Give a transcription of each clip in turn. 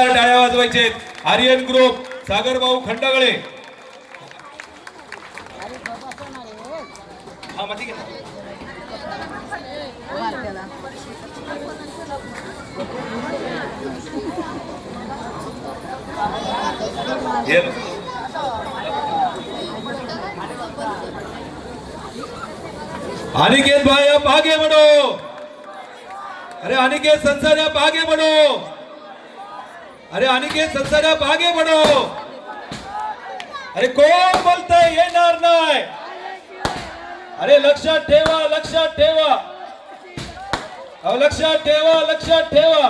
टाळ्या वाजवायचे। आर्यन ग्रुप सागर भाऊ खंडागळे। हा मग ठीक आहे। अनिकेत भाई आप आगे बढ़ो। अरे अनिकेत संसार आप आगे बढ़ो। अरे अनिकेत संसार आप आगे बढ़ो। अरे कोण बोलतंय येणार नाही। अरे लक्षात ठेवा, लक्षात ठेवा, अहो लक्षात ठेवा, लक्षात ठेवा।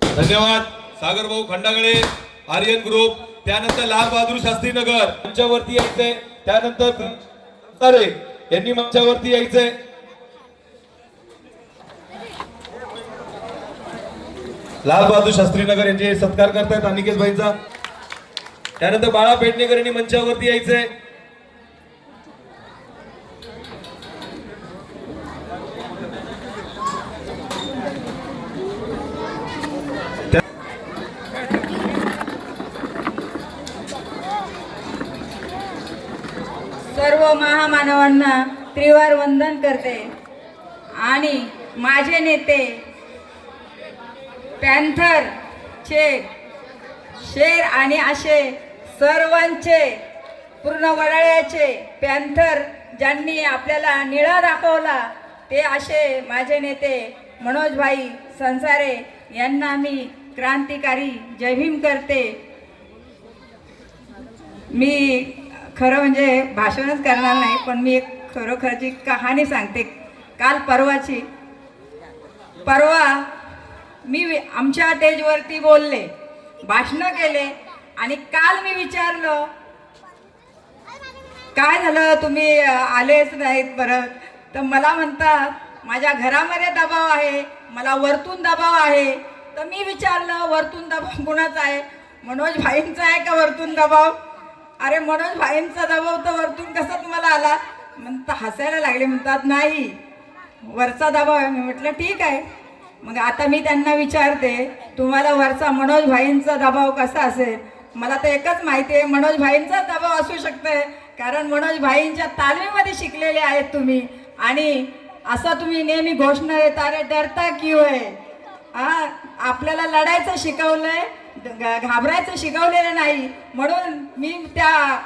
धन्यवाद सागर भाऊ खंडागळे, आर्यन ग्रुप। त्यानंतर लाल बहादूर शास्त्री नगर मंचावरती यायचंय। त्यानंतर अरे यांनी मंचावरती यायचंय। लाल बहादूर शास्त्री नगर यांचे सत्कार करतायत अनिकेत भाईंचा। त्यानंतर बाळा पेडणेकर यांनी मंचावरती यायचंय। सर्व महामानवांना त्रिवार वंदन करते आणि माझे नेते पॅन्थरचे शेर आणि असे सर्वांचे पूर्ण वडाळ्याचे पॅन्थर ज्यांनी आपल्याला निळा दाखवला ते असे माझे नेते मनोजभाई संसारे यांना मी क्रांतिकारी जय भीम करते। मी खरं म्हणजे भाषणच करणार नाही, पण मी एक खरोखरची कहाणी सांगते। काल परवाची परवा मी आमच्या स्टेजवरती बोलले, भाषणं केले आणि काल मी विचारलं काय झालं तुम्ही आलेच नाहीत परत, तर मला म्हणतात माझ्या घरामध्ये दबाव आहे, मला वरतून दबाव आहे। तर मी विचारलं वरतून दबाव कोणाचा आहे, मनोज भाईंचा आहे का वरतून दबाव? अरे मनोज भाईंचा दबाव तर वरतून कसा तुम्हाला आला? म्हणता हसायला लागले, म्हणतात नाही वरचा दबाव आहे। मी म्हटलं ठीक आहे। मग आता मी त्यांना विचारते तुम्हाला वरचा मनोज भाईंचा दबाव कसा असेल? मला तर एकच माहिती आहे मनोज भाईंचा दबाव असू शकते, कारण मनोज भाईंच्या तालमीमध्ये शिकलेले आहेत तुम्ही आणि असं तुम्ही नेहमी घोषणा देता अरे डरता क्यों है? आपल्याला लढायचं शिकवलंय, घाबरायचं शिकवलेलं नाही। म्हणून मी त्या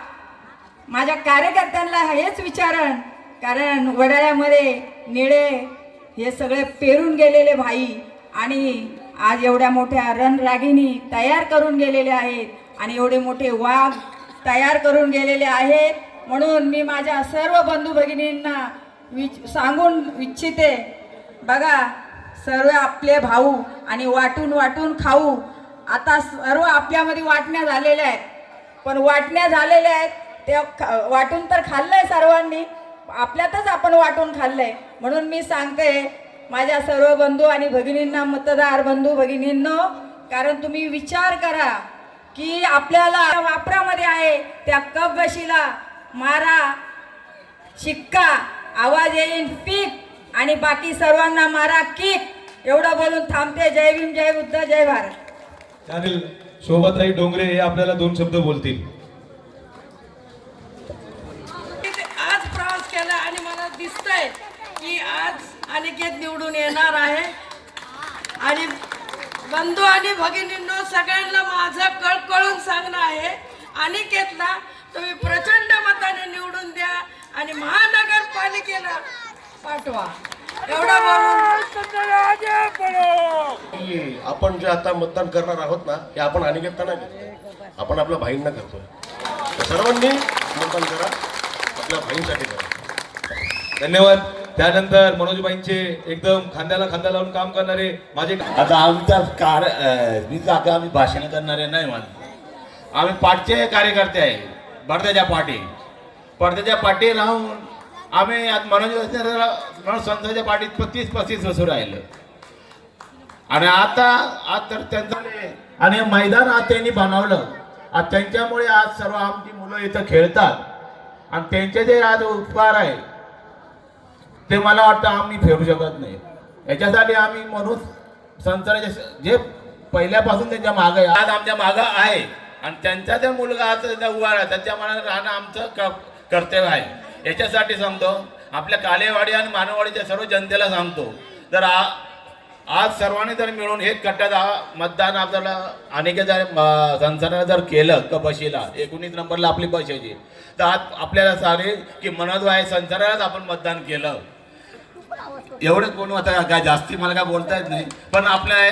माझ्या कार्यकर्त्यांना हेच विचारण, कारण वडाळ्यामध्ये निळे हे सगळे पेरून गेलेले भाई आणि आज एवढ्या मोठ्या रणरागिणी तयार करून गेलेले आहेत आणि एवढे मोठे वाघ तयार करून गेलेले आहेत। म्हणून मी माझ्या सर्व बंधू भगिनींना सांगून इच्छिते, बघा सर्व आपले भाऊ आणि वाटून वाटून खाऊ। आता सर्व आपल्यामध्ये वाटण्या झालेल्या आहेत, पण वाटण्या झालेल्या आहेत ते वाटून तर खाल्लंय सर्वांनी, आपल्यातच आपण वाटून खाल्लंय। म्हणून मी सांगते माझ्या सर्व बंधू आणि भगिनींना, मतदार बंधू भगिनींनो, कारण तुम्ही विचार करा की आपल्याला वापरामध्ये आहे त्या कप बशीला मारा शिक्का, आवाज येईल पीक आणि बाकी सर्वांना मारा किक। एवढं बोलून थांबते। जय भीम, जय बुद्ध, जय भारत। चालेल, शोभाताई डोंगरे हे आपल्याला दोन शब्द बोलतील। आज प्रवास केला आणि मला दिसतंय की आज अनिकेत निवडून येणार आहे आणि बंधू आणि भगिनींनो सगळ्यांना माझं कळकळून सांगणं आहे, अनिकेतला तुम्ही प्रचंड मताने निवडून द्या आणि महानगरपालिकेला पाठवा। एवढा आपण जे आता मतदान करणार आहोत ना, हे आपण अनिकेतला नाही करतोय, आपण आपल्या भाईंना करतोय। सर्वांनी मतदान करा, आपल्या भाईंसाठी करा। धन्यवाद। त्यानंतर मनोजबाईंचे एकदम खांद्याला खांदा लावून काम करणारे माझे आता आमचा मी जागा आम्ही भाषण करणारे नाही मानतो, आम्ही पाठचे कार्यकर्ते आहे पडद्याच्या पाठी राहून आम्ही आज मनोज संस्थेच्या पाठीत 35 वर्ष राहिलं आणि आज तर त्यांचं आणि मैदान आज त्यांनी बनवलं. आज त्यांच्यामुळे आज सर्व आमची मुलं इथं खेळतात आणि त्यांचे जे आज उपकार आहे ते मला वाटतं आम्ही फेडू शकत नाही. याच्यासाठी आम्ही म्हणून संस्थाचे जे पहिल्यापासून त्यांच्या मागं आहे आज आमच्या मागं आहे आणि त्यांचा जर मुलगा आज उभा आहे त्यांच्या मनात राहणं आमचं कर्तव्य आहे. याच्यासाठी सांगतो आपल्या कालेवाडी आणि मानववाडीच्या सर्व जनतेला सांगतो जर आज सर्वांनी जर मिळून एक कट्ट्यात मतदान आपल्याला अनेक जर संस्थानाने जर केलं कबशीला 19 नंबरला आपली बसायची तर आज आपल्याला सांगेल की मनोजभाई संस्थानालाच आपण मतदान केलं. एवढं कोण होता काय जास्ती मला काय बोलता येत नाही पण आपल्या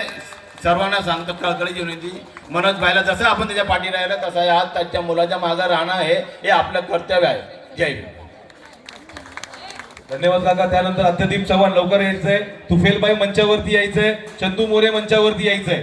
सर्वांना सांगतो कळकळीची विनंती मनोजभाईला जसं आपण त्याच्या पाठी राहिलं तसं आहे आज त्याच्या मुलाच्या मागं राहणं हे आपलं कर्तव्य आहे. जय भीम. धन्यवाद काका. त्यानंतर आद्यदीप चव्हाण लवकर यायचंय, तुफेलबाई मंचावरती यायचंय, चंदू मोरे मंचावरती यायचंय.